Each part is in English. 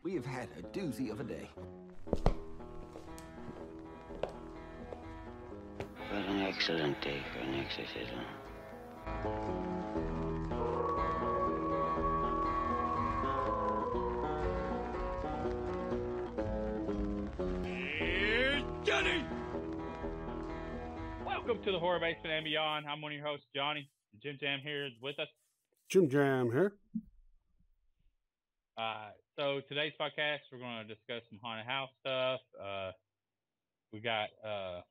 We have had a doozy of a day. What an excellent day for an exorcism. Here's Johnny! Welcome to the Horror Basement and Beyond. I'm one of your hosts, Johnny. JimJam here is with us. JimJam here. So today's podcast, we're going to discuss some haunted house stuff. We got a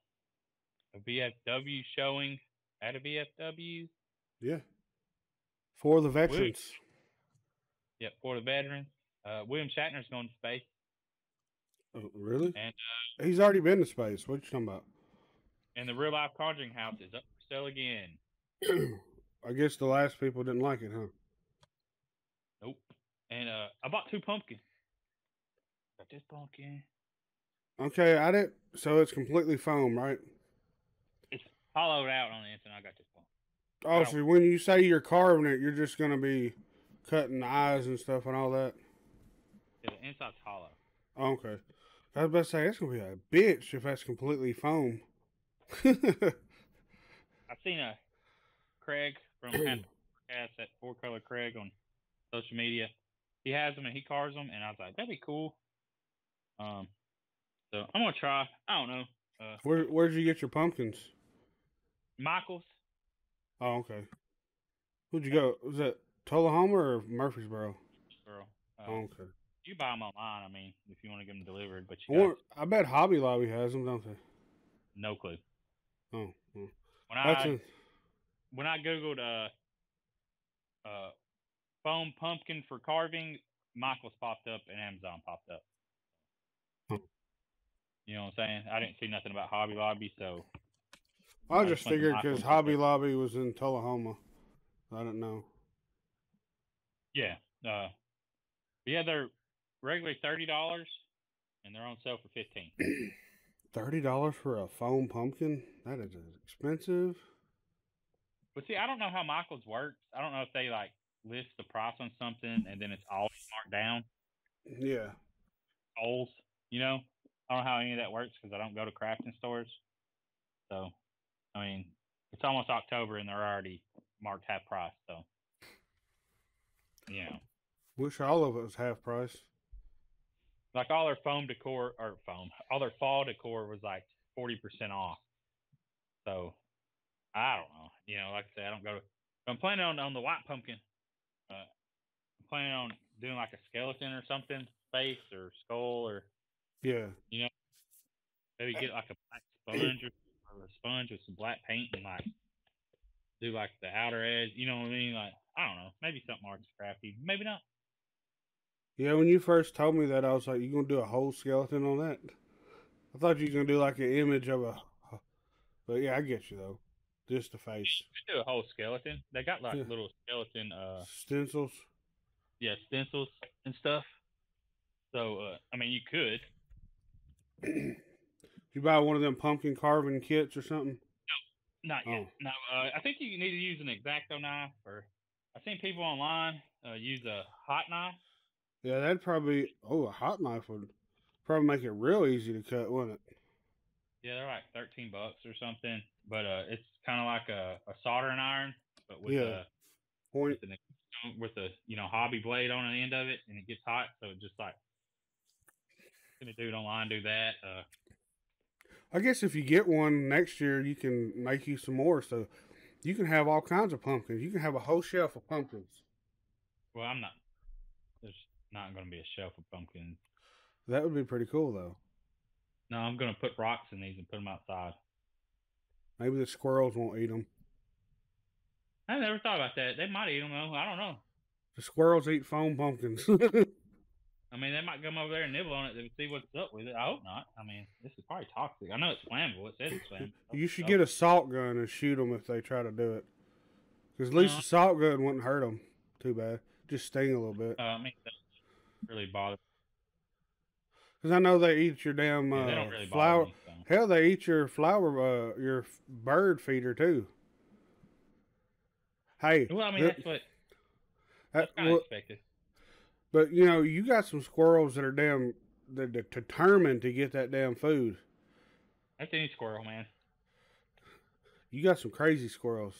VFW showing at a VFW. Yeah. For the veterans. Yep, for the veterans. William Shatner's going to space. Oh, really? And he's already been to space. What you talking about? And the real life Conjuring house is up for sale again. I guess the last people didn't like it, huh? Nope. And I bought 2 pumpkins. Got this pumpkin. Okay, I didn't. So it's completely foam, right? It's hollowed out on the inside. I got this pumpkin. Oh, so when you say you're carving it, you're just going to be cutting the eyes and stuff and all that? Yeah, the inside's hollow. Oh, okay. I was about to say, that's going to be a bitch if that's completely foam. I've seen a Craig from Podcast at 4-Color Craig on social media. He has them and he carves them, and I was like, that'd be cool. So I'm gonna try. I don't know. Where'd you get your pumpkins? Michael's. Oh, okay. Who'd you go? Was that Tullahoma or Murfreesboro? Girl. Okay. You buy them online. I mean, if you want to get them delivered, but I bet Hobby Lobby has them, don't they? No clue. Oh. Well. When I googled foam pumpkin for carving, Michael's popped up and Amazon popped up. Huh. You know what I'm saying? I didn't see nothing about Hobby Lobby, so I just figured because Hobby Lobby was in Tullahoma. I don't know. Yeah. Yeah, they're regularly $30, and they're on sale for $15. $30 for a foam pumpkin? That is expensive. But see, I don't know how Michael's works. I don't know if they like list the price on something and then it's always marked down. Yeah. Holes, you know. I don't know how any of that works because I don't go to crafting stores. So, I mean, it's almost October and they're already marked half price. So, you know. Wish all of it was half price. Like all their all their fall decor was like 40% off. So, I don't know. You know, like I said, I don't go to. I'm planning on the white pumpkin. I'm planning on doing like a skeleton or something, face or skull or. Yeah. You know, maybe get like a black sponge or a sponge with some black paint and like do like the outer edge. You know what I mean? Like I don't know. Maybe something arts crafty. Maybe not. Yeah, when you first told me that, I was like, "You gonna do a whole skeleton on that?" I thought you were gonna do like an image of a. But yeah, I get you though. Just the face. You could do a whole skeleton. They got like little skeleton stencils. Yeah, stencils and stuff. So I mean, you could. Did you buy one of them pumpkin carving kits or something? No, not yet. No, I think you need to use an X-Acto knife, or I've seen people online use a hot knife. Yeah, that'd probably. Oh, a hot knife would probably make it real easy to cut, wouldn't it? Yeah, they're like $13 or something, but it's kind of like a soldering iron, but with a point with a hobby blade on the end of it, and it gets hot, so it just like gonna do it online, do that. I guess if you get one next year, you can make you some more, so you can have all kinds of pumpkins. You can have a whole shelf of pumpkins. Well, there's not going to be a shelf of pumpkins. That would be pretty cool, though. No, I'm going to put rocks in these and put them outside. Maybe the squirrels won't eat them. I never thought about that. They might eat them, though. I don't know. The squirrels eat foam pumpkins. I mean, they might come over there and nibble on it to see what's up with it. I hope not. I mean, this is probably toxic. I know it's flammable. It says it's flammable. You should get a salt gun and shoot them if they try to do it. Because at least a salt gun wouldn't hurt them too bad. Just sting a little bit. I mean, that doesn't really bother. Because I know they eat your damn they don't really flower. Me, so. Hell, they eat your flower, your bird feeder too. Hey. Well, I mean, that's kind of expected. But you know, you got some squirrels that are they're determined to get that damn food. That's any squirrel, man. You got some crazy squirrels.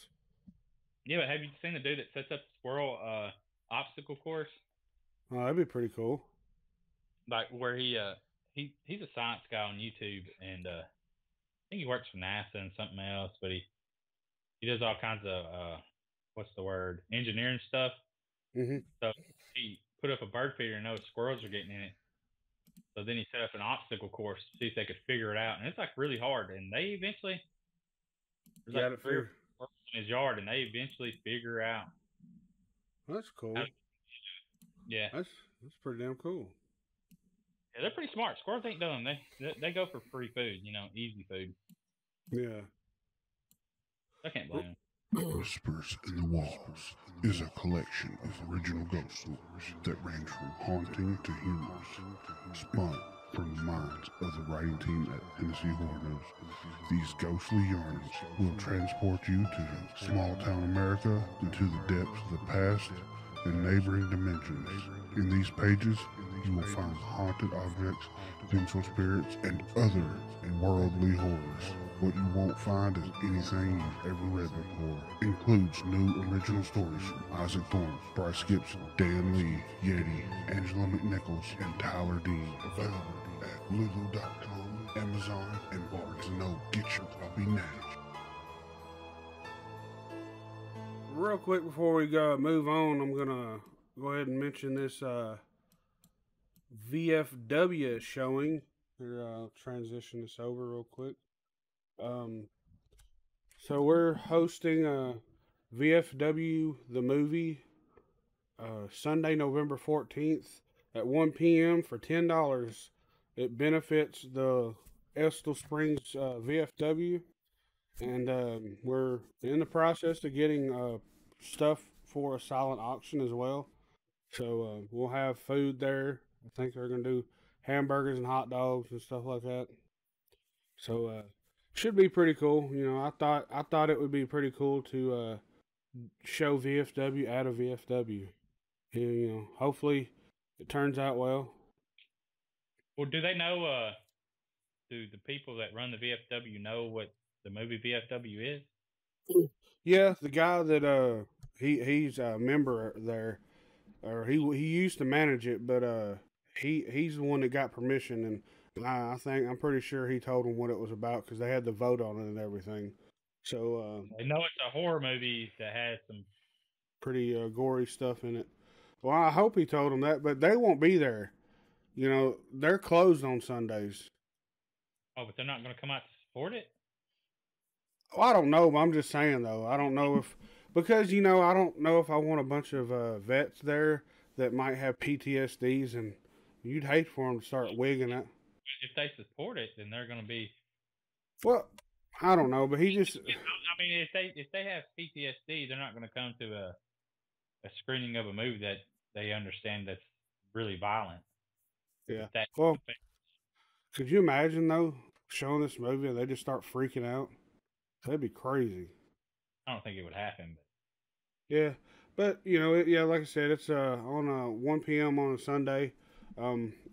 Yeah, but have you seen the dude that sets up the squirrel obstacle course? Oh, that'd be pretty cool. Like where he's a science guy on YouTube, and I think he works for NASA and something else, but he does all kinds of what's the word, engineering stuff. Hmm. So he put up a bird feeder and those squirrels are getting in it. So then he set up an obstacle course to see if they could figure it out, and it's like really hard. And they eventually there's Got like it three or for. four squirrels in his yard, and they eventually figure out. That's How, cool. yeah, That's pretty damn cool. yeah, they're pretty smart. Squirrels ain't dumb. They go for free food, easy food. Yeah. I can't blame them. Whispers in the Walls is a collection of original ghost stories that range from haunting to humorous, spun from the minds of the writing team at Tennessee Horror News. These ghostly yarns will transport you to small town America, into the depths of the past and neighboring dimensions. In these pages, you will find haunted objects, vengeful spirits, and other worldly horrors. What you won't find is anything you've ever read before. Includes new original stories from Isaac Thorne, Bryce Gibson, Dan Lee, Yeti, Angela McNichols, and Tyler Dean. Available at Lulu.com, Amazon, and Barnes & Noble. Get your puppy now. Real quick before we go move on, I'm gonna go ahead and mention this VFW showing. Here, I'll transition this over real quick. So we're hosting VFW the movie Sunday, November 14th at 1 p.m. for $10. It benefits the Estill Springs VFW, and we're in the process of getting stuff for a silent auction as well. So we'll have food there. I think they're gonna do hamburgers and hot dogs and stuff like that. So should be pretty cool. You know, I thought it would be pretty cool to show VFW at a VFW. You know, hopefully it turns out well. Well, do they know? Do the people that run the VFW know what the movie VFW is? Yeah, the guy that he's a member there, or he used to manage it, but he's the one that got permission, and I'm pretty sure he told them what it was about because they had the vote on it and everything. So They know it's a horror movie that has some pretty gory stuff in it. Well, I hope he told them that, but they won't be there. You know, they're closed on Sundays. Oh, but they're not going to come out to support it? Well, I don't know, but I'm just saying, though. I don't know if, because, you know, I don't know if I want a bunch of vets there that might have PTSDs, and you'd hate for them to start wigging it. If they support it, then they're going to be. Well, I don't know, but he just. I mean, if they have PTSD, they're not going to come to a screening of a movie that they understand that's really violent. Yeah. Well, could you imagine, though, showing this movie and they just start freaking out? That'd be crazy. I don't think it would happen. But. Yeah. But, you know, yeah, like I said, it's on 1 p.m. on a Sunday.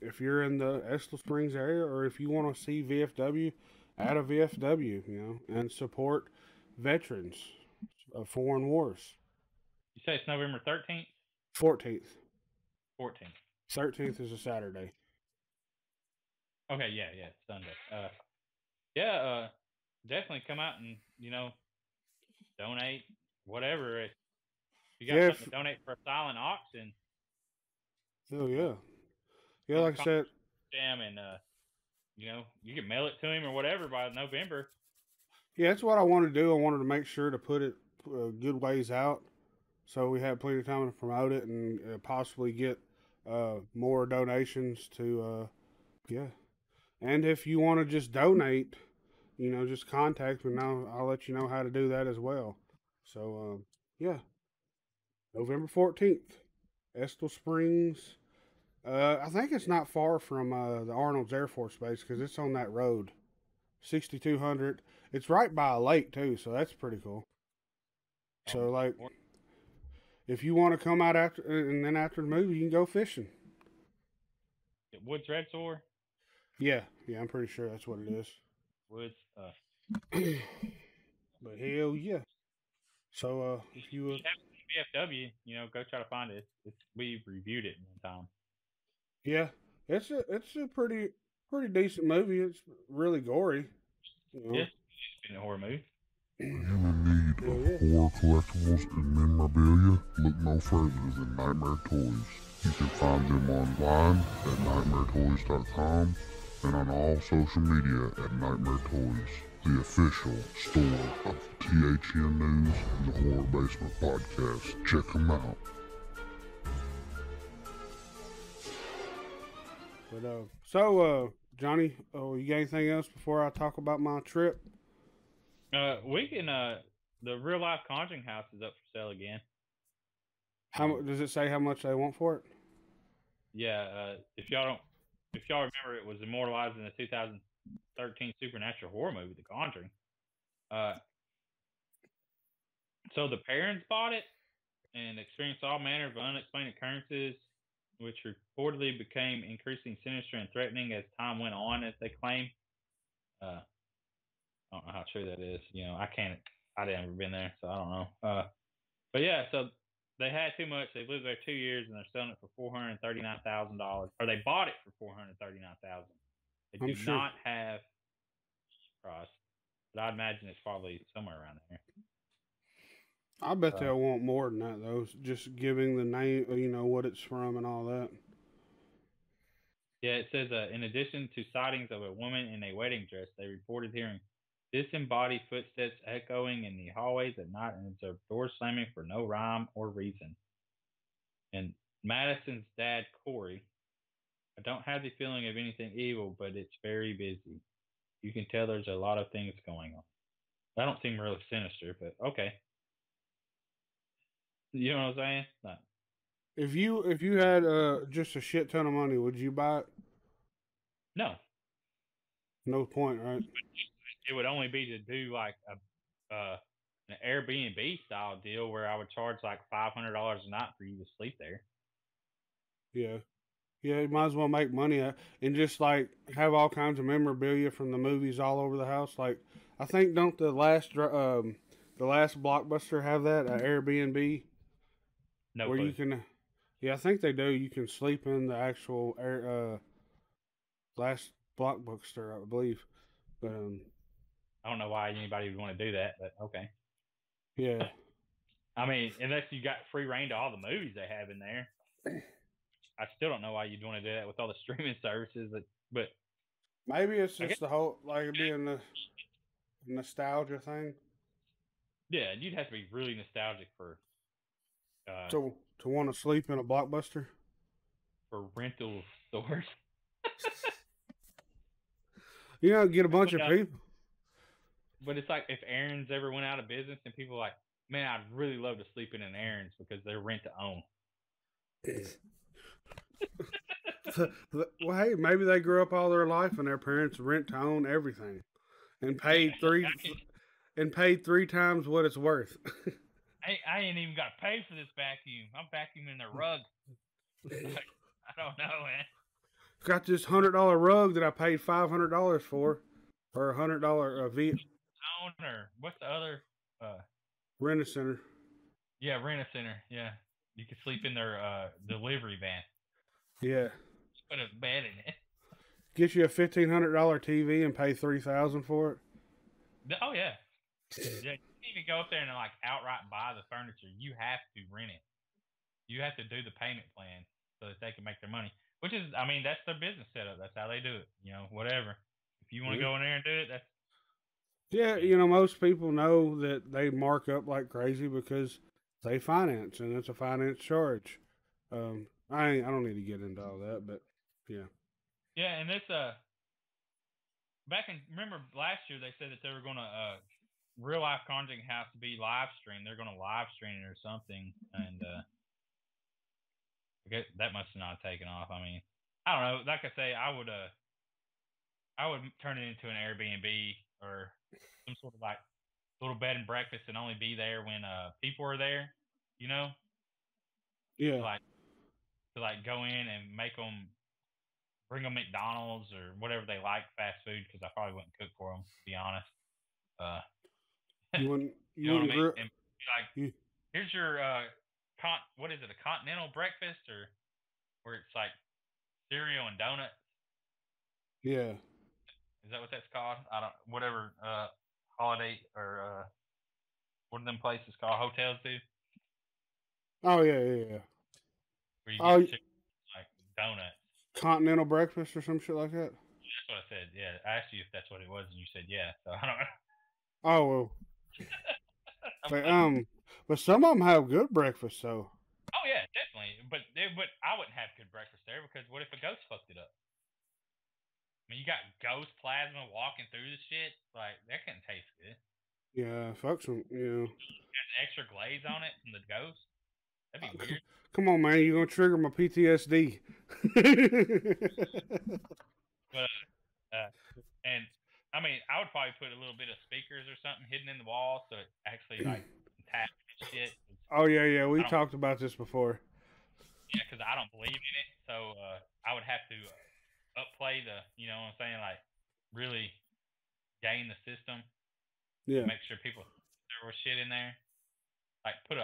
If you're in the Estill Springs area, or if you want to see VFW, at a VFW, you know, and support veterans of foreign wars. You say it's November 13th? 14th. 14th. 13th is a Saturday. Okay, yeah, Sunday. Definitely come out and, you know, donate whatever. If you got something to donate for a silent auction. Oh, yeah. Yeah, like I said. Jam and, you know, you can mail it to him or whatever by November. Yeah, that's what I wanted to do. I wanted to make sure to put it a good ways out so we have plenty of time to promote it and possibly get more donations to, yeah. And if you want to just donate, you know, just contact me and I'll let you know how to do that as well. So, yeah. November 14th, Estill Springs. I think it's not far from the Arnold's Air Force Base because it's on that road. 6200. It's right by a lake, too, so that's pretty cool. So, like, if you want to come out after, and then after the movie, you can go fishing. Woods Red Sword? Yeah, I'm pretty sure that's what it is. Woods. But hell yeah. So if you BFW, go try to find it. We reviewed it one time. yeah, it's a pretty decent movie. It's really gory. Yeah, it's been a horror movie. Are you in need of horror collectibles and memorabilia? Look no further than Nightmare Toys. You can find them online at nightmaretoys.com and on all social media at Nightmare Toys, the official store of THN News and the Horror Basement Podcast. Check them out. But so Johnny, you got anything else before I talk about my trip? We can. The real life Conjuring House is up for sale again. How does it say how much they want for it? Yeah. If y'all remember, it was immortalized in the 2013 supernatural horror movie, The Conjuring. So the parents bought it and experienced all manner of unexplained occurrences, which reportedly became increasingly sinister and threatening as time went on, as they claim. I don't know how true that is. I've never been there, so I don't know. But yeah, so they had too much. They lived there 2 years, and they're selling it for $439,000. Or they bought it for $439,000. They do not have price, but I'd imagine it's probably somewhere around there. I bet they'll want more than that, though. Just giving the name, what it's from and all that. Yeah, it says, in addition to sightings of a woman in a wedding dress, they reported hearing disembodied footsteps echoing in the hallways at night and observed doors slamming for no rhyme or reason. And Madison's dad, Corey, I don't have the feeling of anything evil, but it's very busy. You can tell there's a lot of things going on. That don't seem really sinister, but okay. You know what I'm saying? No. If you had just a shit ton of money, would you buy it? No. No point, right? It would only be to do like an Airbnb style deal where I would charge like $500 a night for you to sleep there. Yeah, you might as well make money and just like have all kinds of memorabilia from the movies all over the house. Like I think don't the last Blockbuster have that Airbnb? No, where clue. you can. Yeah, I think they do. You can sleep in the actual last Blockbuster, I believe. But I don't know why anybody would want to do that, but okay. Yeah. I mean, unless you got free reign to all the movies they have in there. I still don't know why you'd want to do that with all the streaming services, but maybe it's just the whole like being the nostalgia thing. Yeah, you'd have to be really nostalgic for to want to sleep in a Blockbuster for rental stores. Get a bunch of people. But it's like if Aaron's ever went out of business and people are like, man, I'd really love to sleep in an Aaron's because they're rent to own. Well, hey, maybe they grew up all their life and their parents rent to own everything, and paid three times what it's worth. I ain't even got to pay for this vacuum. I'm vacuuming the rug. I don't know, man. Got this $100 rug that I paid $500 for, or $100 Owner. What's the other? Rent-A-Center. Yeah, Rent-A-Center. Yeah, you can sleep in their delivery van. Yeah. Just put a bed in it. Get you a $1,500 TV and pay $3,000 for it. Oh yeah. Yeah, you can't even go up there and like outright buy the furniture. You have to rent it. You have to do the payment plan so that they can make their money. Which is, I mean, that's their business setup. That's how they do it. Whatever. If you want to go in there and do it, that's. Yeah, most people know that they mark up like crazy because they finance, and it's a finance charge. I don't need to get into all that, but yeah. Yeah, and this remember last year they said that they were going to real life Conjuring House to be live streamed. They're going to live stream it or something, and I guess that must not have taken off. I mean, I don't know. Like I say, I would turn it into an Airbnb or some sort of like little bed and breakfast and only be there when people are there. Yeah. To go in and bring them McDonald's or whatever they like, fast food, because I probably wouldn't cook for them, to be honest. You wouldn't. You You know what I wouldn't. mean? And be like, You, here's your what is it, a continental breakfast, or where it's like cereal and donuts? yeah. Is that what that's called? I don't. Whatever. Holiday or what are them places called? Hotels do, Oh yeah. where you Oh, get like donuts. continental breakfast or some shit like that. That's what I said. Yeah, I asked you if that's what it was, and you said yeah. So I don't know. Oh well. But some of them have good breakfast, so. Oh yeah, definitely. But I wouldn't have good breakfast there, because what if a ghost fucked it up? I mean, you got ghost plasma walking through the shit. Like, that couldn't taste good. Yeah, fuck some. Has extra glaze on it from the ghost. That'd be weird. Come on, man, you're gonna trigger my PTSD. But and I mean, I would probably put a little bit of speakers or something hidden in the wall, so it actually like taps and shit. Oh yeah, we talked about this before. Yeah, because I don't believe in it, so I would have to upplay the, you know what I'm saying, like really game the system. Yeah. Make sure people there was shit in there. Like put a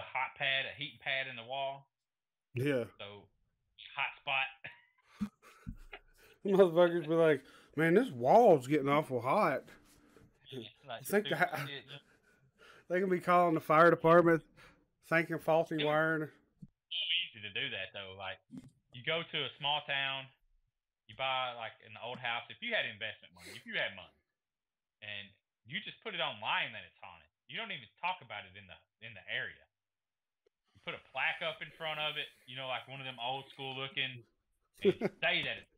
heat pad in the wall. Yeah. So hot spot. Motherfuckers be like, man, this wall's getting awful hot. Like, I think they can be calling the fire department, thinking faulty wiring. It's so easy to do that though. Like, you go to a small town, you buy like an old house. If you had investment money, if you had money, and you just put it online that it's haunted, you don't even talk about it in the area. You put a plaque up in front of it, you know, like one of them old school looking, and say that it's,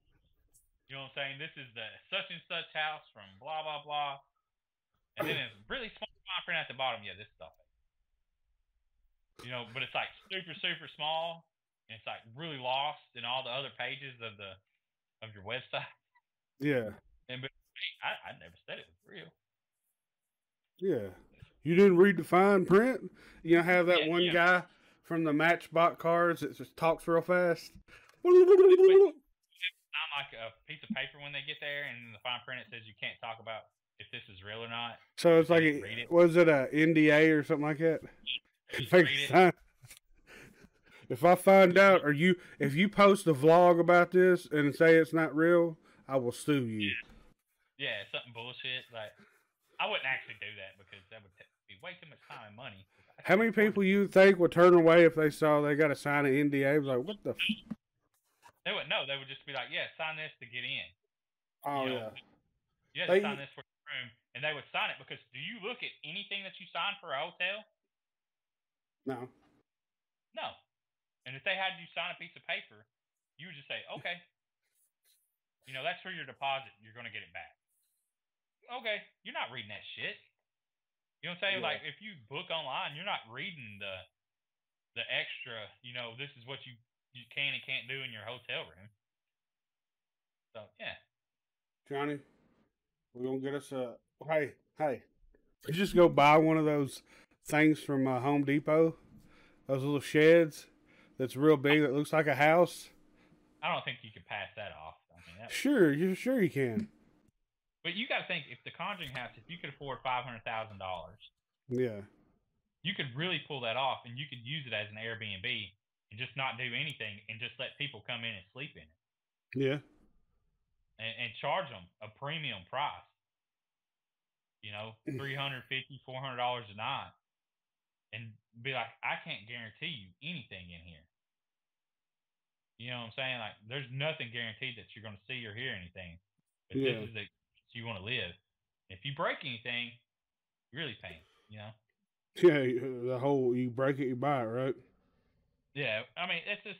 you know what I'm saying, this is the such and such house from blah blah blah, and then it's really small print at the bottom. Yeah, this stuff. You know, but it's like super super small, and it's like really lost in all the other pages of your website. Yeah. And but I never said it was real. Yeah. You didn't read the fine print? You know, have that one guy from the Matchbox cards that just talks real fast. Not like a piece of paper when they get there, and in the fine print it says you can't talk about if this is real or not. So it's like, was it a NDA or something like that? If I find out, or if you post a vlog about this and say it's not real, I will sue you. Yeah, something bullshit. Like, I wouldn't actually do that because that would be way too much time and money. How many people you think would turn away if they saw they got to sign an NDA? Like, what the? They wouldn't know. They would just be like, "Yeah, sign this to get in." Oh, you know, yeah. You sign this for your room, and they would sign it because do you look at anything that you sign for a hotel? No. No. And if they had you sign a piece of paper, you would just say, "Okay." You know, that's for your deposit. You're going to get it back. Okay, you're not reading that shit. You know what I'm saying? Yeah. Like, if you book online, you're not reading the extra, you know, this is what you can and can't do in your hotel room. So, yeah. Johnny, we're going to get us a... Hey. You just go buy one of those things from Home Depot. Those little sheds that's real big that looks like a house. I don't think you could pass that off. I mean, sure you can. But you got to think, if the Conjuring House, if you could afford $500,000, yeah, you could really pull that off, and you could use it as an Airbnb and just not do anything and just let people come in and sleep in it. Yeah. And charge them a premium price. You know, $350, $400 a night, and be like, I can't guarantee you anything in here. You know what I'm saying? Like, there's nothing guaranteed that you're going to see or hear anything. But this is the you want to live. If you break anything, you're really paying, you know? Yeah, the whole, you break it, you buy it, right? Yeah, I mean, it's just,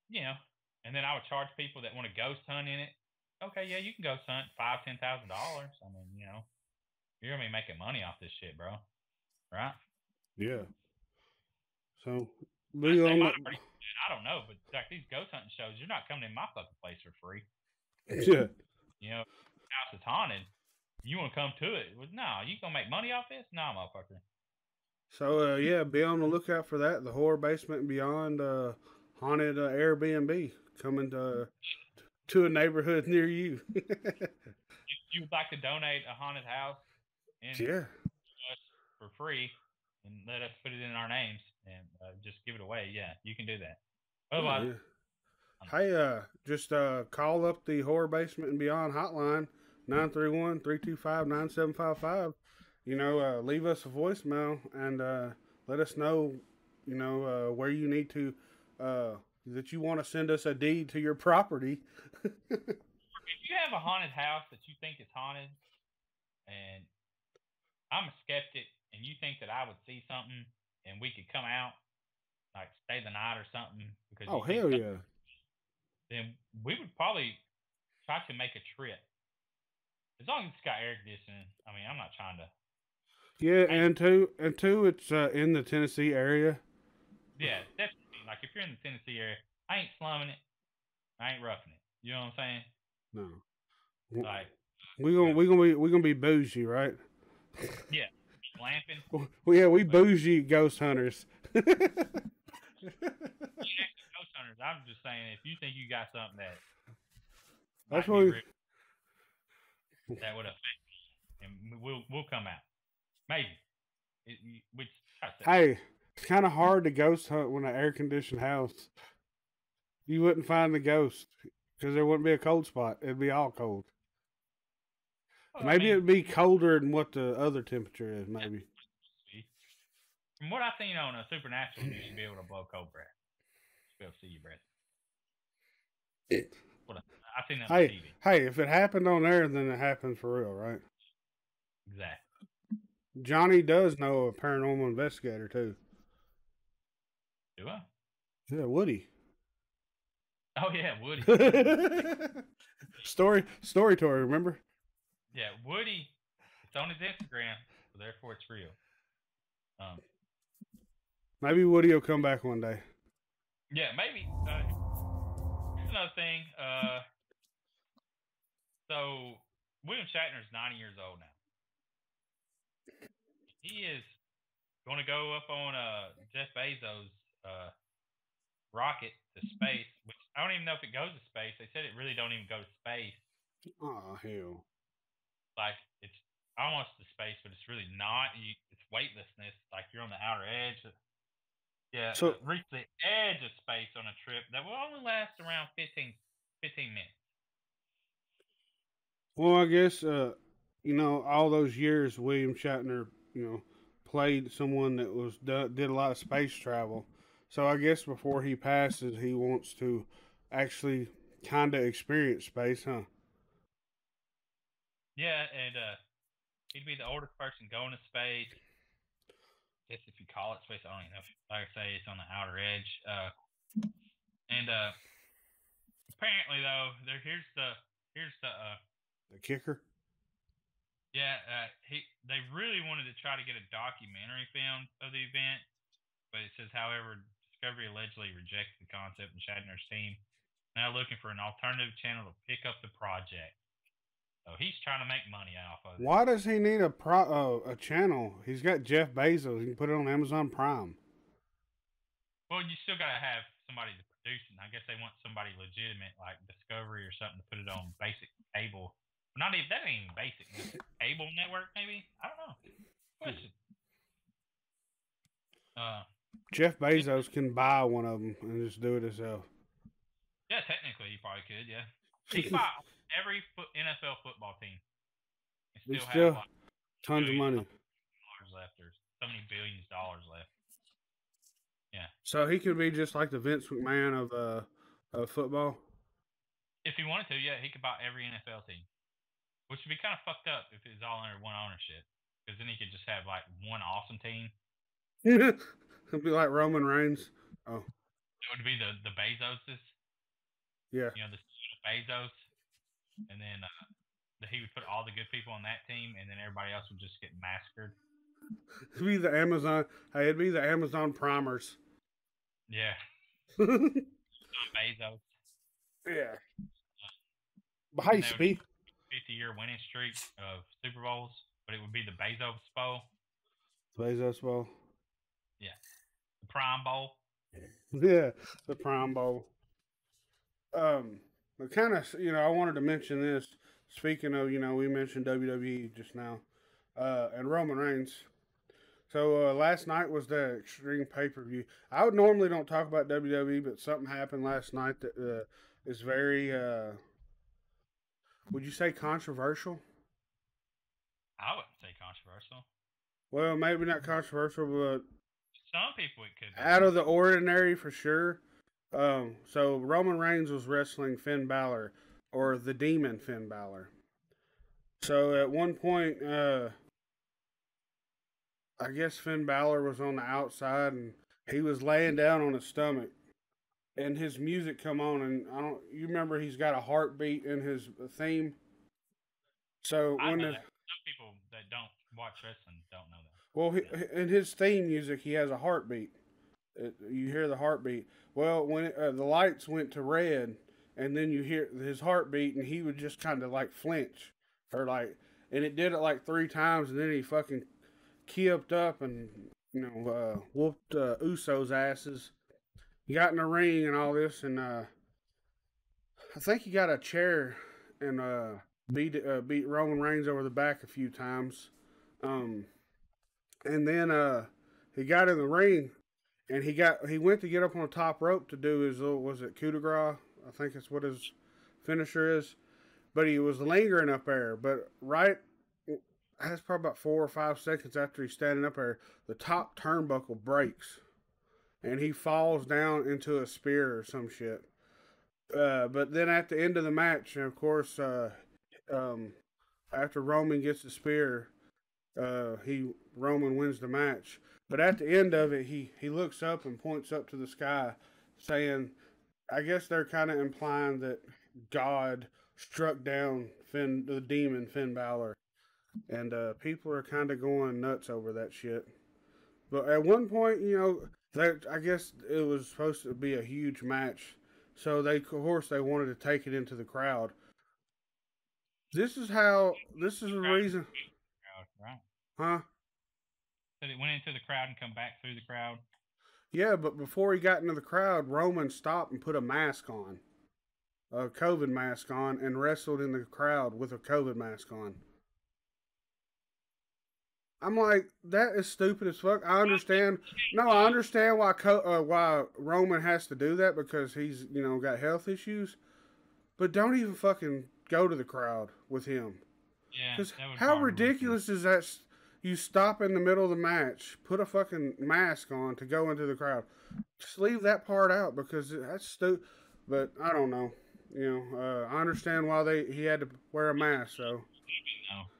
you know, and then I would charge people that want to ghost hunt in it. Okay, yeah, you can ghost hunt $5,000, $10,000. I mean, you know, you're going to be making money off this shit, bro. Right? Yeah. So, I don't know, but like these ghost hunting shows, you're not coming in my fucking place for free. Yeah. You know, house is haunted. You want to come to it? Well, no, you gonna make money off this? No, motherfucker. So yeah, be on the lookout for that. The Horror Basement and Beyond haunted Airbnb coming to a neighborhood near you. If you would like to donate a haunted house and Yeah. us for free and let us put it in our names and just give it away, yeah, you can do that. Otherwise, Hey, just call up the Horror Basement and Beyond hotline, 931-325-9755. Leave us a voicemail and let us know, where you need to, that you want to send us a deed to your property. if you have a haunted house that you think is haunted, and I'm a skeptic, and you think that I would see something and we could come out, like stay the night or something, because Oh, you think hell yeah. then we would probably try to make a trip. As long as it's got air conditioning. I mean, I'm not trying to. Yeah, and two, it's in the Tennessee area. Yeah, definitely. Like if you're in the Tennessee area, I ain't slumming it. I ain't roughing it. You know what I'm saying? No, Like we gonna be bougie, right? yeah, glamping. Well, yeah, we bougie ghost hunters. Ghost hunters. I'm just saying, if you think you got something that That's might be what. that would affect me, and we'll come out. Maybe. Which Hey, it's kind of hard to ghost hunt when an air conditioned house. You wouldn't find the ghost because there wouldn't be a cold spot. It'd be all cold. well, Maybe it'd be colder than what the other temperature is. Maybe. From what I've seen on a Supernatural, you should be able to blow cold breath. You should be able to see your breath. I've seen that on TV. Hey, if it happened on there, then it happened for real, right? Exactly. Johnny does know a paranormal investigator too. Do I? Yeah, Woody. Oh yeah, Woody. Story Tory, remember? Yeah, Woody. It's on his Instagram, so therefore it's real. Maybe Woody will come back one day. Yeah, maybe. Here's another thing. So William Shatner's 90 years old now. He is going to go up on Jeff Bezos' rocket to space, which I don't even know if it goes to space. They said it really don't even go to space. Oh, hell. Like, it's almost to space, but it's really not. It's weightlessness. Like, you're on the outer edge. Yeah, so reach the edge of space on a trip that will only last around 15 minutes. Well, I guess, all those years William Shatner, played someone that did a lot of space travel. So I guess before he passes, he wants to actually kind of experience space, huh? Yeah, and he'd be the oldest person going to space. I guess if you call it space, I don't even know. Like I say, it's on the outer edge. And apparently, though, here's the kicker. Yeah, they really wanted to try to get a documentary filmed of the event, but it says, however, Discovery allegedly rejected the concept, and Shatner's team now looking for an alternative channel to pick up the project. So he's trying to make money off of it. Why does he need a channel? He's got Jeff Bezos. He can put it on Amazon Prime. Well, you still got to have somebody to produce it. I guess they want somebody legitimate like Discovery or something to put it on basic cable. That ain't even basic. Cable network, maybe? I don't know. Question. Jeff Bezos can buy one of them and just do it himself. Yeah, technically he probably could, yeah. He could buy every NFL football team. And still have tons of money left. There's so many billions of dollars left. Yeah. So he could be just like the Vince McMahon of football? If he wanted to, yeah, he could buy every NFL team. Which would be kind of fucked up if it was all under one ownership. Because then he could just have, like, one awesome team. It'd be like Roman Reigns. Oh. It would be the Bezoses. Yeah. The Bezos. And then he would put all the good people on that team, and then everybody else would just get massacred. It'd be the Amazon. Hey, it'd be the Amazon primers. Yeah. Bezos. Yeah. But hey, speak. 50-year winning streak of Super Bowls, but it would be the Bezos Bowl. Bezos Bowl. Yeah. The Prime Bowl. Yeah, the Prime Bowl. But kind of, I wanted to mention this. Speaking of, we mentioned WWE just now, and Roman Reigns. So last night was the Extreme pay per view. I would normally don't talk about WWE, but something happened last night that is very, would you say controversial? I wouldn't say controversial. Well, maybe not controversial, but Some people it could be. out of the ordinary for sure. So Roman Reigns was wrestling Finn Balor, or the Demon Finn Balor. So at one point, I guess Finn Balor was on the outside and he was laying down on his stomach, and his music come on, and I don't. You remember he's got a heartbeat in his theme. So I when know the, that. Some people that don't watch wrestling don't know that. well, in his theme music, he has a heartbeat. You hear the heartbeat. Well, when the lights went to red, and then you hear his heartbeat, and he would just kind of like flinch, or like, and it did it like 3 times, and then he fucking kept up and whooped Uso's asses. He got in the ring and all this, and I think he got a chair and beat Roman Reigns over the back a few times. Um, and then he got in the ring, and he went to get up on the top rope to do his little, was it coup de grace? I think that's what his finisher is. But he was lingering up there. But that's probably about 4 or 5 seconds after he's standing up there, the top turnbuckle breaks, and he falls down into a spear or some shit. But then at the end of the match, of course, after Roman gets the spear, Roman wins the match. But at the end of it, he looks up and points up to the sky, saying, I guess they're kind of implying that God struck down the demon Finn Balor, and people are kind of going nuts over that shit. But at one point, I guess it was supposed to be a huge match, so of course they wanted to take it into the crowd. This is the reason, Crowd, right? huh? So it went into the crowd and come back through the crowd. Yeah, but before he got into the crowd, Roman stopped and put a mask on, a COVID mask on, and wrestled in the crowd with a COVID mask on. I'm like, that is stupid as fuck. I understand. No, I understand why Roman has to do that, because he's got health issues. But don't even fucking go to the crowd with him. Yeah. Because how probably ridiculous is that? You stop in the middle of the match, put a fucking mask on to go into the crowd. Just leave that part out, because that's stupid. But I don't know. I understand why he had to wear a mask. So.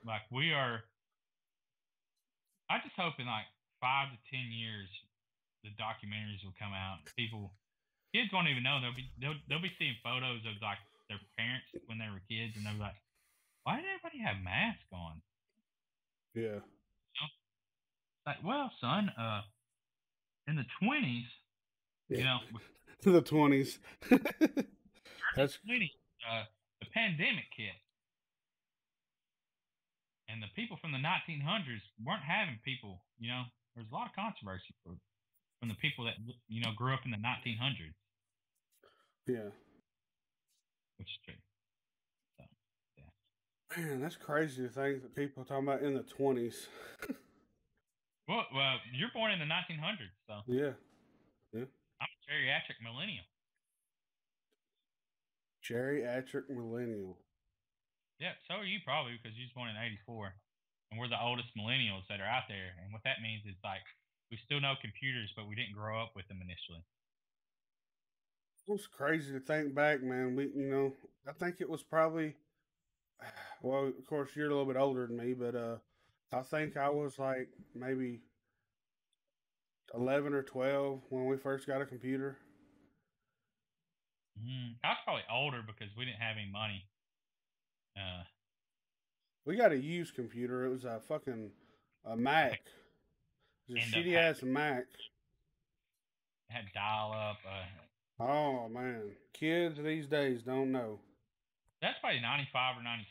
Like we are. I just hope in like 5 to 10 years, the documentaries will come out. Kids won't even know. They'll be seeing photos of like their parents when they were kids, and they'll be like, "Why did everybody have masks on?" Yeah. Like, well, son, in the 20s, the 20s. That's 20s. The pandemic hit. And the people from the 1900s weren't having people, there's a lot of controversy from the people that, grew up in the 1900s. Yeah. Which is true. So, yeah. Man, that's crazy to think that people are talking about in the 20s. Well, you're born in the 1900s, so. Yeah. Yeah. I'm a geriatric millennial. Geriatric millennial. Yeah, so are you probably, because you was born in 84. And we're the oldest millennials that are out there. And what that means is, like, we still know computers, but we didn't grow up with them initially. It's crazy to think back, man. I think it was probably, well, of course, you're a little bit older than me, but I think I was like maybe 11 or 12 when we first got a computer. I was probably older because we didn't have any money. We got a used computer. It was a fucking Mac. It was a shitty ass Mac. It had dial up. Oh man, kids these days don't know. That's probably 95 or 96.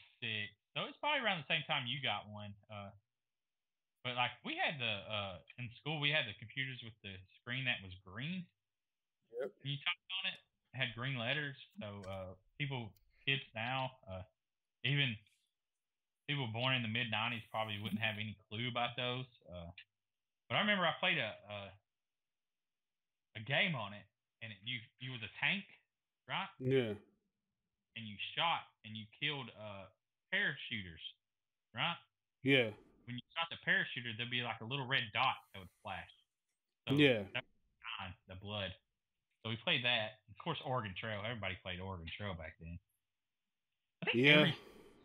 So it's probably around the same time you got one. But like we had the in school we had the computers with the screen that was green. Yep. And you typed on it, it had green letters. So kids now, even people born in the mid '90s probably wouldn't have any clue about those. But I remember I played a game on it, and you was a tank, right? Yeah. And you shot and you killed parachuters, right? Yeah. When you shot the parachuter, there'd be like a little red dot that would flash. So Yeah. that was the blood. So we played that. Of course, Oregon Trail. Everybody played Oregon Trail back then. I think Yeah. every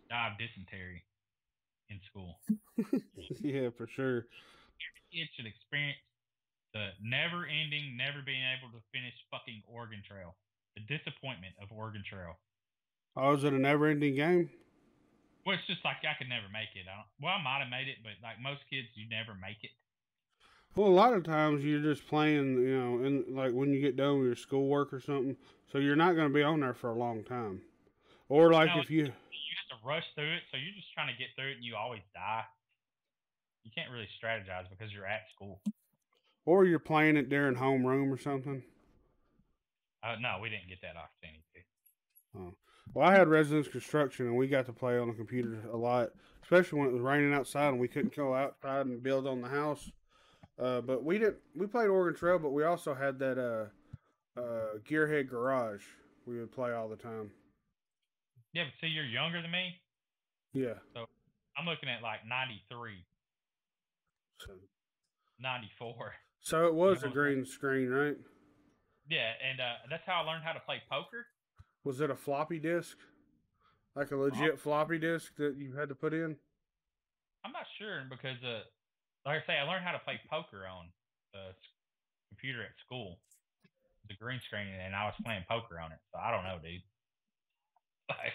died of dysentery in school. Yeah, for sure. Every kid should experience the never-ending, never being able to finish fucking Oregon Trail. The disappointment of Oregon Trail. Oh, is it a never-ending game? Well, it's just like I could never make it. I might have made it, but like most kids, you never make it. Well, a lot of times you're just playing, and like when you get done with your schoolwork or something, so you're not going to be on there for a long time. Or like if you have to rush through it, so you're just trying to get through it, and you always die. You can't really strategize because you're at school. Or you're playing it during homeroom or something. No, we didn't get that opportunity. Oh. Well, I had residence construction, and we got to play on the computer a lot, especially when it was raining outside and we couldn't go outside and build on the house. But we didn't. We played Oregon Trail, but we also had that Gearhead Garage. We would play all the time. Yeah, but see, you're younger than me. Yeah. So I'm looking at like 93, 94. So it was a green screen, right? Yeah, and that's how I learned how to play poker. Was it a floppy disk? Like a legit floppy disk that you had to put in? I'm not sure because, like I say, I learned how to play poker on the computer at school. The green screen, and I was playing poker on it. So I don't know, dude. Like,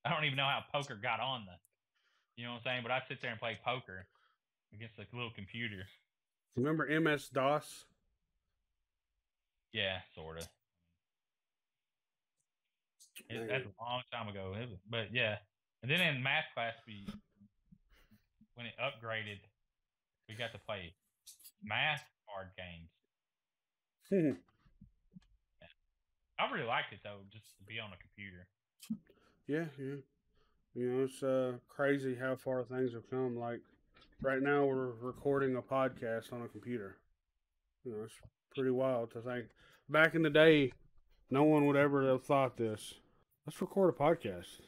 I don't even know how poker got on you know what I'm saying? But I sit there and play poker against a little computer. Remember MS-DOS? Yeah, sort of. That's a long time ago. But yeah. And then in math class, when it upgraded, we got to play math card games. Yeah. I really liked it, though, just to be on a computer. Yeah. It's crazy how far things have come. Like, right now we're recording a podcast on a computer. It's pretty wild to think. Back in the day, no one would ever have thought this. Let's record a podcast.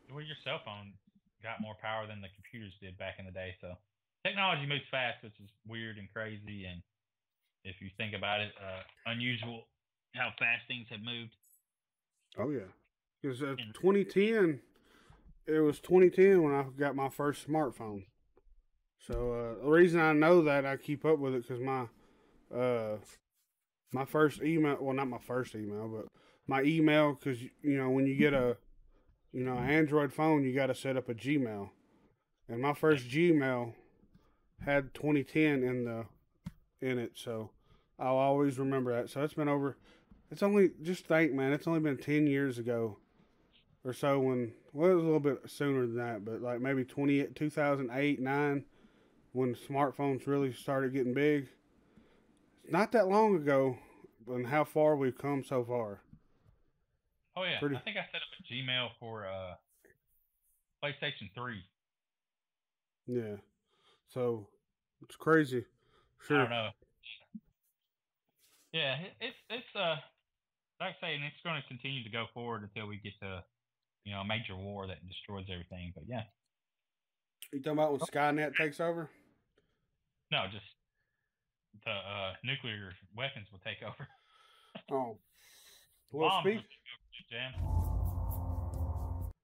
Well, your cell phone got more power than the computers did back in the day. So technology moves fast, which is weird and crazy. And if you think about it, unusual how fast things have moved. Oh, yeah. Because 2010, it was 2010 when I got my first smartphone. So the reason I know that I keep up with it because my first email, well, not my first email, but my email, because, when you get an Android phone, you got to set up a Gmail. And my first Gmail had 2010 in it, so I'll always remember that. So it's only 10 years ago or so it was a little bit sooner than that, but like maybe 2008, 9, when smartphones really started getting big. Not that long ago, and how far we've come so far. Oh, yeah. I think I set up a Gmail for PlayStation 3. Yeah. So, it's crazy. Sure. I don't know. Yeah, it's like I say, and it's going to continue to go forward until we get to, a major war that destroys everything. But, yeah. You talking about when Skynet takes over? No, just the nuclear weapons will take over. Oh. Well, Bombs will take over, Jim.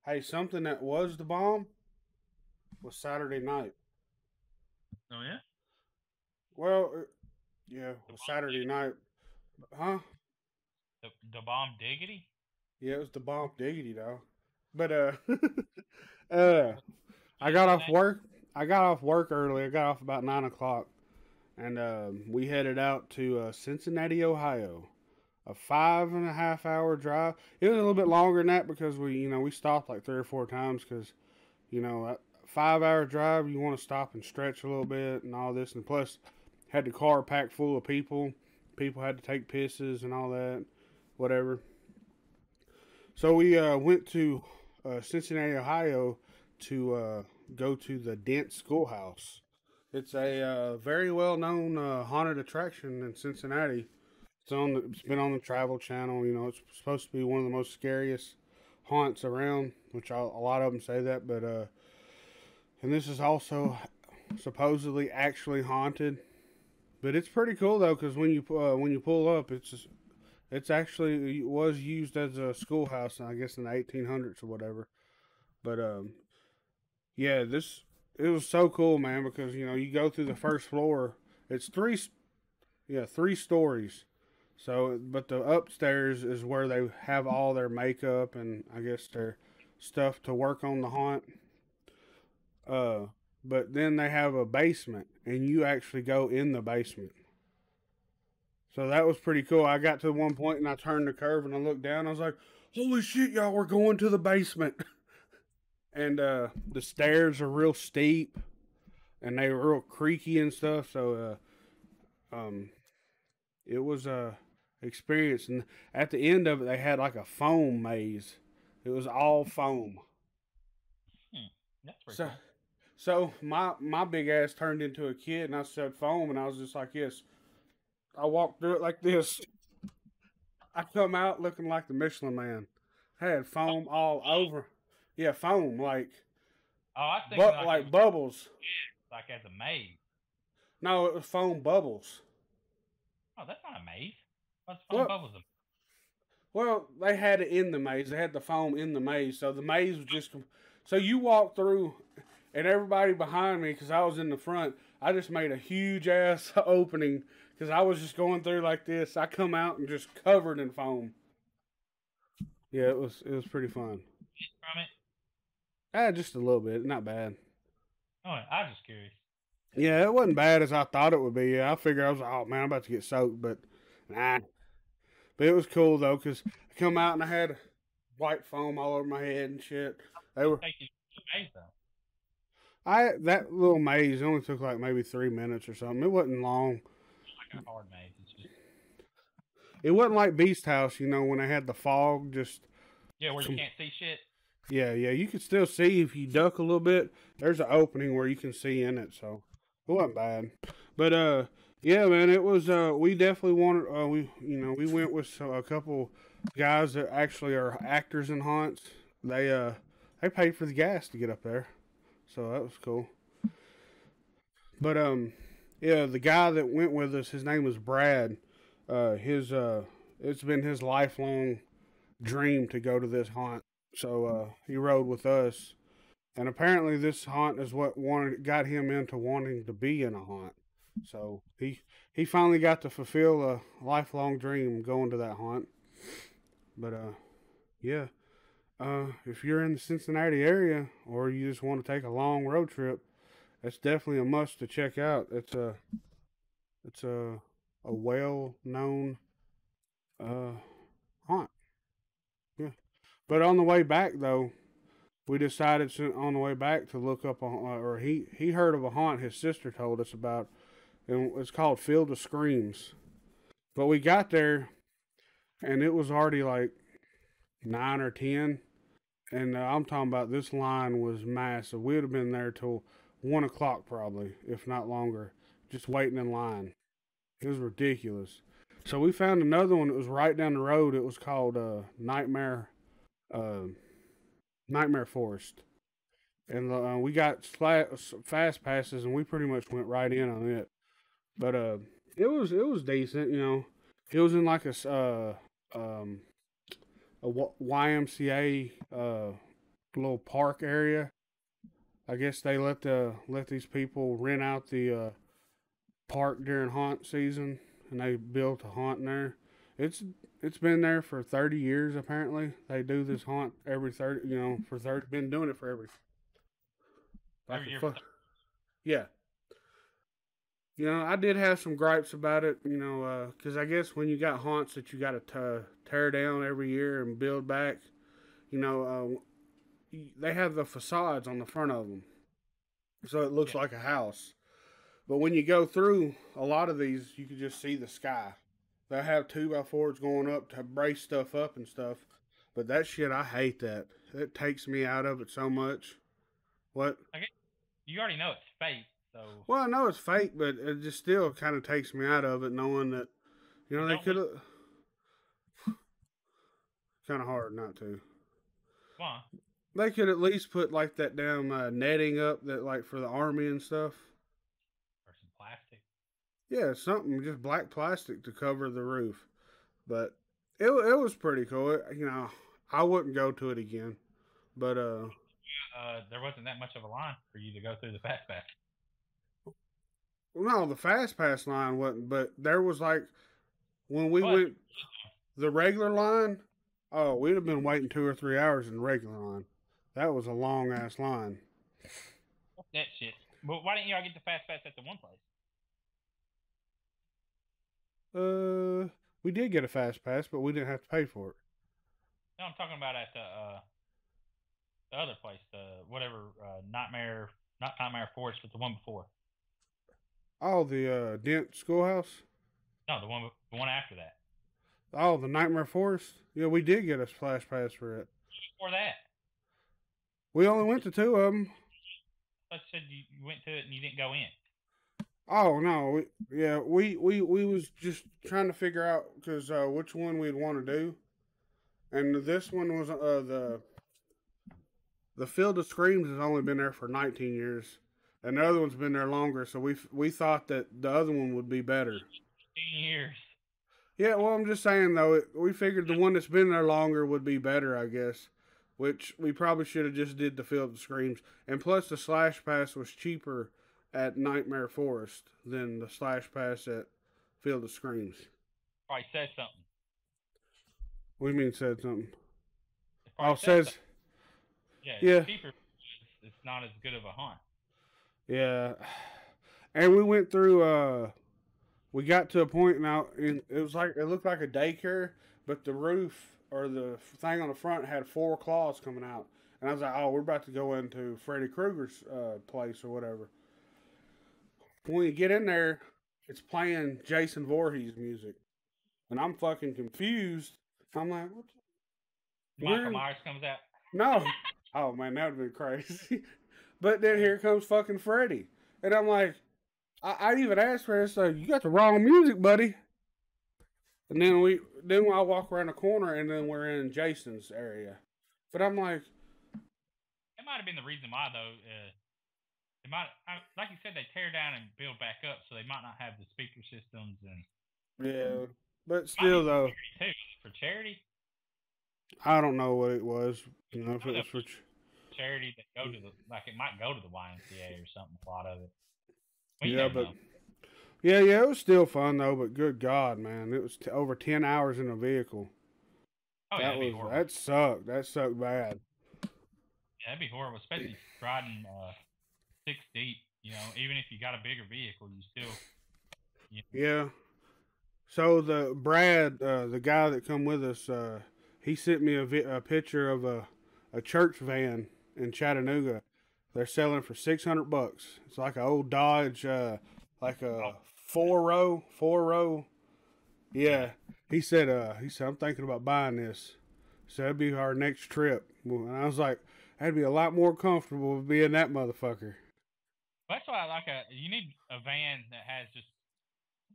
Hey, something that was the bomb was Saturday night. Oh, yeah? Well, yeah, Saturday night. Huh? The bomb diggity? Yeah, it was the bomb diggity, though. But, I got off work. Early. I got off about 9 o'clock. And we headed out to Cincinnati, Ohio. A 5.5 hour drive. It was a little bit longer than that because we stopped like 3 or 4 times because, 5-hour drive, you want to stop and stretch a little bit and all this. And plus, had the car packed full of people. People had to take pisses and all that, whatever. So we went to Cincinnati, Ohio to go to the Dent Schoolhouse. It's a very well-known haunted attraction in Cincinnati. It's been on the Travel Channel. You know, it's supposed to be one of the most scariest haunts around, which a lot of them say that. But and this is also supposedly actually haunted. But it's pretty cool though, because when you pull up, it's actually it was used as a schoolhouse, I guess in the 1800s or whatever. But yeah, it was so cool, man, because you know you go through the first floor. It's three stories. So, but the upstairs is where they have all their makeup and I guess their stuff to work on the haunt. But then they have a basement, and you actually go in the basement. So that was pretty cool. I got to one point and I turned the curve and I looked down. I was like, "Holy shit, y'all! We're going to the basement." And the stairs are real steep, and they were real creaky and stuff. So, it was a experience. And at the end of it, they had like a foam maze. It was all foam. That's pretty cool. So my big ass turned into a kid, and I said foam, and I was just like, yes. I walked through it like this. I come out looking like the Michelin Man. I had foam all over. Yeah, foam like. Oh, I think like bubbles. Like as a maze. No, it was foam bubbles. Oh, that's not a maze. What's foam bubbles? Well, they had it in the maze. They had the foam in the maze, so the maze was just. So you walk through. And everybody behind me, because I was in the front, I just made a huge ass opening because I was just going through like this. I come out and just covered in foam. Yeah, it was pretty fun. From it? Just a little bit, not bad. Oh, I was just curious. Yeah, it wasn't bad as I thought it would be. Yeah, I figured I was like, oh man, I'm about to get soaked, but nah. But it was cool though, because I come out and I had white foam all over my head and shit. They were. That little maze only took like maybe 3 minutes or something. It wasn't long. Like a hard maze. It wasn't like Beast House, you know, when they had the fog just. Yeah, where you can't see shit. Yeah, you can still see if you duck a little bit. There's an opening where you can see in it, so it wasn't bad. But yeah, man, it was. We definitely wanted. We went with a couple guys that actually are actors in haunts. They paid for the gas to get up there. So that was cool. But yeah, the guy that went with us, his name was Brad. It's been his lifelong dream to go to this haunt. So he rode with us, and apparently this haunt is what got him into wanting to be in a haunt. So he finally got to fulfill a lifelong dream going to that haunt. But yeah. If you're in the Cincinnati area or you just want to take a long road trip, that's definitely a must to check out. It's a well-known haunt. Yeah. But on the way back though, we decided on the way back to look up he heard of a haunt his sister told us about, and it's called Field of Screams. But we got there and it was already like 9 or 10. And I'm talking about this line was massive. We would have been there till 1 o'clock probably, if not longer, just waiting in line. It was ridiculous. So we found another one that was right down the road. It was called Nightmare Forest. And we got fast passes, and we pretty much went right in on it. But it was decent, you know. It was in like a YMCA little park area. I guess they let these people rent out the park during haunt season, and they built a haunt in there. It's been there for 30 years apparently. They do this haunt every 30, for 30. Been doing it for every year. Yeah. I did have some gripes about it, because I guess when you got haunts that you got to tear down every year and build back, they have the facades on the front of them. so it looks like a house. But when you go through a lot of these, you can just see the sky. They have 2x4s going up to brace stuff up and stuff. But that shit, I hate that. It takes me out of it so much. What? I guess you already know it's fake, so. Well, I know it's fake, but it just still kind of takes me out of it, knowing that, you know, they could have. Kind of hard not to. Why? They could at least put like that damn netting up that like for the army and stuff. Or some plastic. Yeah, something just black plastic to cover the roof. But it was pretty cool. You know, I wouldn't go to it again. But there wasn't that much of a line for you to go through the fast pass. No, the fast pass line wasn't. But there was like when we went the regular line. Oh, we'd have been waiting 2 or 3 hours in the regular line. That was a long ass line. That shit. But why didn't y'all get the fast pass at the one place? We did get a fast pass, but we didn't have to pay for it. No, I'm talking about at the other place, the whatever not Nightmare Forest, but the one before. Oh, the Dent Schoolhouse. No, the one after that. Oh, the Nightmare Forest. Yeah, we did get a splash pass for it. Before that, we only went to 2 of them. I said you went to it and you didn't go in. Oh no, we was just trying to figure out because which one we'd want to do, and this one was the Field of Screams has only been there for 19 years, and the other one's been there longer. So we thought that the other one would be better. 15 years. Yeah, well, I'm just saying though, we figured the one that's been there longer would be better, I guess. Which we probably should have just did the Field of Screams, and plus the Slash Pass was cheaper at Nightmare Forest than the Slash Pass at Field of Screams. Probably said something. What do you mean said something? Oh, says. Something. Yeah, yeah. Cheaper. It's not as good of a hunt. Yeah, and we went through. We got to a point now. It looked like a daycare, but the roof or the thing on the front had 4 claws coming out, and I was like, "Oh, we're about to go into Freddy Krueger's place or whatever." When you get in there, it's playing Jason Voorhees music, and I'm fucking confused. I'm like, "What?" Michael Myers comes out. No. Oh man, that would be crazy. But then here comes fucking Freddy, and I'm like, I even asked for this. You got the wrong music, buddy. And then I walk around the corner, and then we're in Jason's area. But I'm like, it might have been the reason why though. It might, like you said, they tear down and build back up, so they might not have the speaker systems and. Yeah, but still though. For charity. I don't know what it was. You know, if it was for charity that go to it might go to the YMCA or something. A lot of it. Yeah, it was still fun though. But good God, man, it was over 10 hours in a vehicle. Oh, that sucked. That sucked bad. Yeah, that'd be horrible, especially riding 6 deep. You know, even if you got a bigger vehicle, you still. Yeah. So the Brad, the guy that come with us, he sent me a picture of a church van in Chattanooga. They're selling for $600. It's like an old Dodge, like a four row. Yeah. He said, I'm thinking about buying this. So that'd be our next trip. And I was like, that'd be a lot more comfortable being that motherfucker. That's why I like you need a van that has just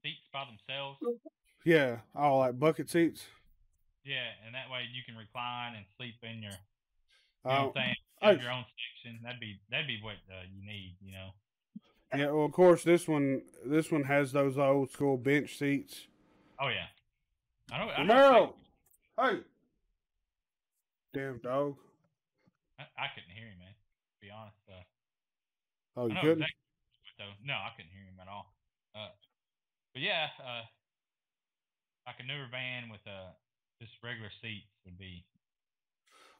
seats by themselves. Yeah. Oh, like bucket seats. Yeah, and that way you can recline and sleep in your, you know what I'm saying, your own section. That'd be what you need, you know. Yeah, well, of course, this one has those old school bench seats. Oh yeah, I know. Meryl, hey, damn dog. I couldn't hear him, man. To be honest. Oh, you couldn't? No, I couldn't hear him at all. But yeah, like a newer van with just regular seats would be.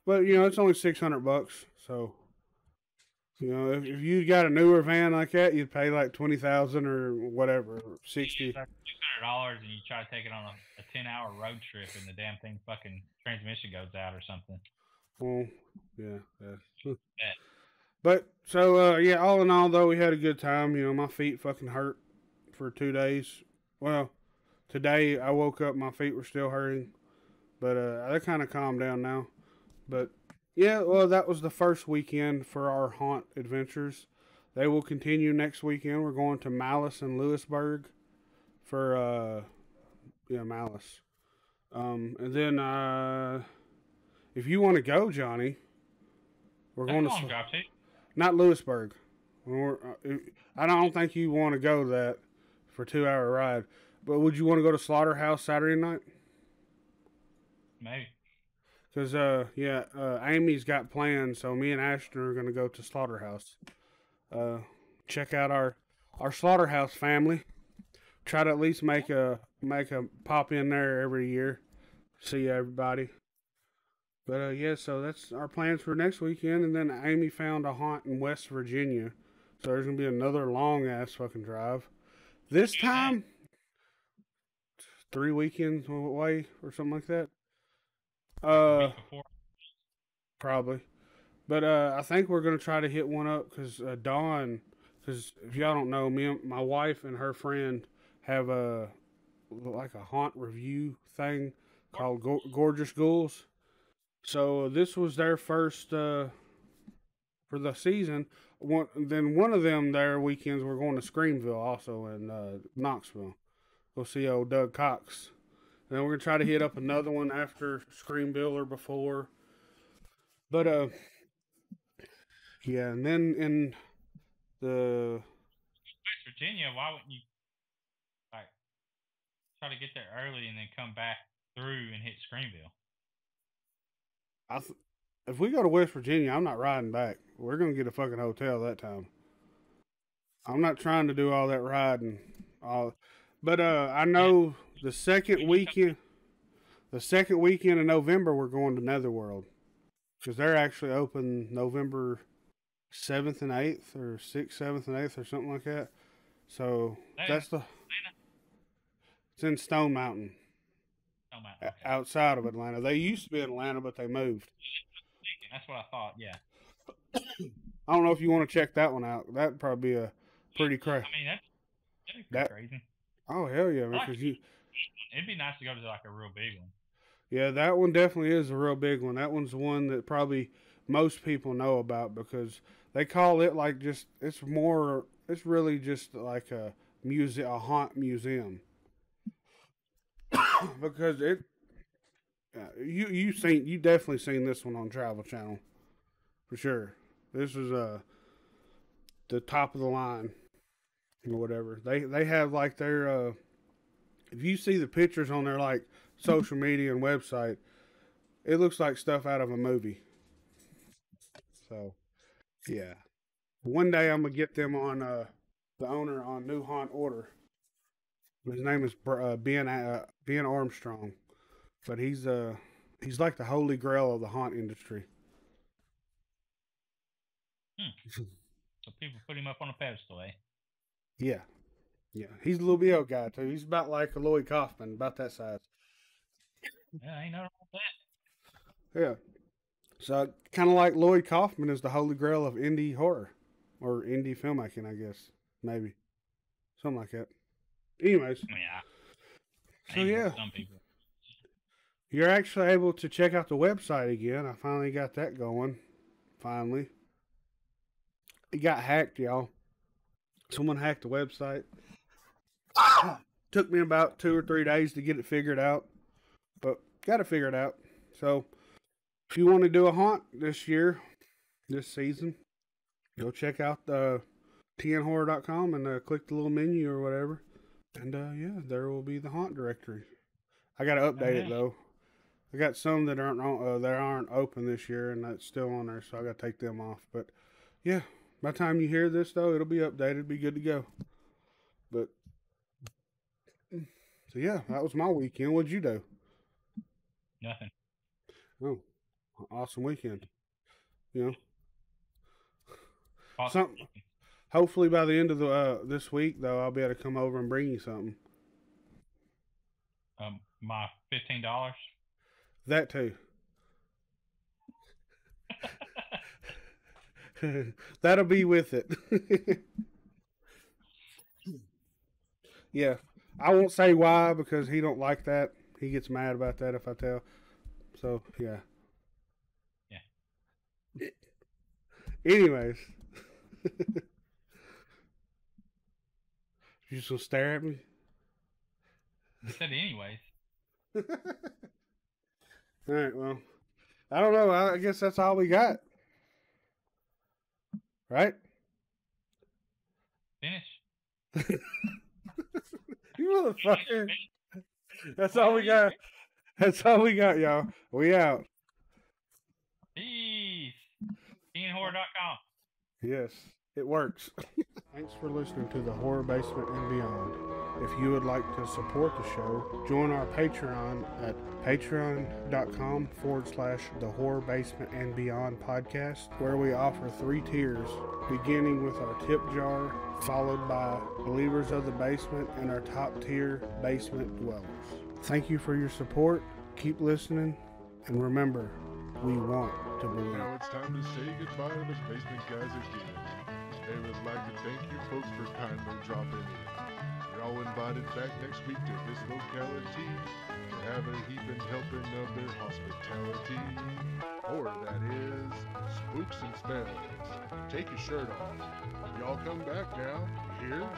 But you know, it's only $600, so you know, if you got a newer van like that, you'd pay like $20,000 or whatever, $60. $600, and you try to take it on a 10-hour road trip, and the damn thing fucking transmission goes out or something. Well, yeah. But So yeah, all in all though, we had a good time. You know, my feet fucking hurt for 2 days. Well, today I woke up, my feet were still hurting, but they kind of calmed down now. But yeah, well, that was the first weekend for our haunt adventures. They will continue next weekend. We're going to Malice and Lewisburg for Malice. And then if you want to go, Johnny, we're going to not Lewisburg. I don't think you want to go that for a 2-hour ride. But would you want to go to Slaughterhouse Saturday night? Maybe. Because, Amy's got plans, so me and Ashton are going to go to Slaughterhouse. Check out our Slaughterhouse family. Try to at least make a pop in there every year. See everybody. But, so that's our plans for next weekend. And then Amy found a haunt in West Virginia. So there's going to be another long-ass fucking drive. This time, 3 weekends away or something like that. Probably. But I think we're going to try to hit one up because Dawn, because if y'all don't know, me and my wife and her friend have a haunt review thing called Gorgeous Ghouls. So this was their first for the season. Then one of them their weekends we're going to Screamville also in Knoxville. Go see old Doug Cox. And then we're gonna try to hit up another one after Screamville or before. But yeah, and then in the West Virginia, why wouldn't you try to get there early and then come back through and hit Screamville? If we go to West Virginia, I'm not riding back. We're going to get a fucking hotel that time. I'm not trying to do all that riding. But I know the second weekend in November, we're going to Netherworld. Because they're actually open November 7th and 8th, or 6th, 7th, and 8th, or something like that. So it's in Stone Mountain. Outside of Atlanta. They used to be in Atlanta, but they moved. That's what I thought, yeah. I don't know if you want to check that one out. That'd probably be a pretty crazy. I mean, that'd be crazy. Oh, hell yeah, man. It'd be nice to go to a real big one. Yeah, that one definitely is a real big one. That one's one that probably most people know about because they call it it's really just like a haunt museum. Because you definitely seen this one on Travel Channel for sure. This is the top of the line or whatever. They have their if you see the pictures on their social media and website, it looks like stuff out of a movie. So yeah, one day I'm gonna get them on the owner on New Haunt Order. His name is Ben Armstrong, but he's like the holy grail of the haunt industry. So people put him up on a pedestal, eh? Yeah. He's a little BO guy too. He's about like a Lloyd Kaufman, about that size. Yeah, ain't nothing wrong with that. Yeah. So kind of like Lloyd Kaufman is the holy grail of indie horror or indie filmmaking, I guess, maybe something like that. Anyways, yeah. So yeah, some people. You're actually able to check out the website again. I finally got that going. Finally, it got hacked, y'all. Someone hacked the website. Took me about 2 or 3 days to get it figured out, but got it figured out. So, if you want to do a haunt this season, go check out tnhorror.com and click the little menu or whatever. And there will be the haunt directory. I got to update it though. I got some that aren't open this year, and that's still on there, so I got to take them off. But yeah, by the time you hear this though, it'll be updated, be good to go. But so yeah, that was my weekend. What'd you do? Nothing. Oh, awesome weekend. You know, Awesome. Hopefully by the end of this week, though, I'll be able to come over and bring you something. My $15. That too. That'll be with it. Yeah. I won't say why because he don't like that. He gets mad about that if I tell. So, yeah. Yeah. Anyways. You just gonna stare at me? I said anyways. Alright, well. I don't know. I guess that's all we got. Right? Finish. You motherfucker. That's all we got. That's all we got, y'all. We out. Peace. KeenHorror.com. Yes, it works. Thanks for listening to the Horror Basement and Beyond. If you would like to support the show, join our Patreon at patreon.com/the Horror Basement and Beyond podcast, where we offer 3 tiers, beginning with our tip jar, followed by Believers of the Basement and our top tier, Basement Dwellers. Thank you for your support. Keep listening, and remember, we want to believe. Now it's time to say goodbye to the basement guys again. They would like to thank you folks for kindly dropping in. You're all invited back next week to this locality to have a heaping helping of their hospitality. Or that is, spooks and spells. Take your shirt off. Y'all come back now, you hear?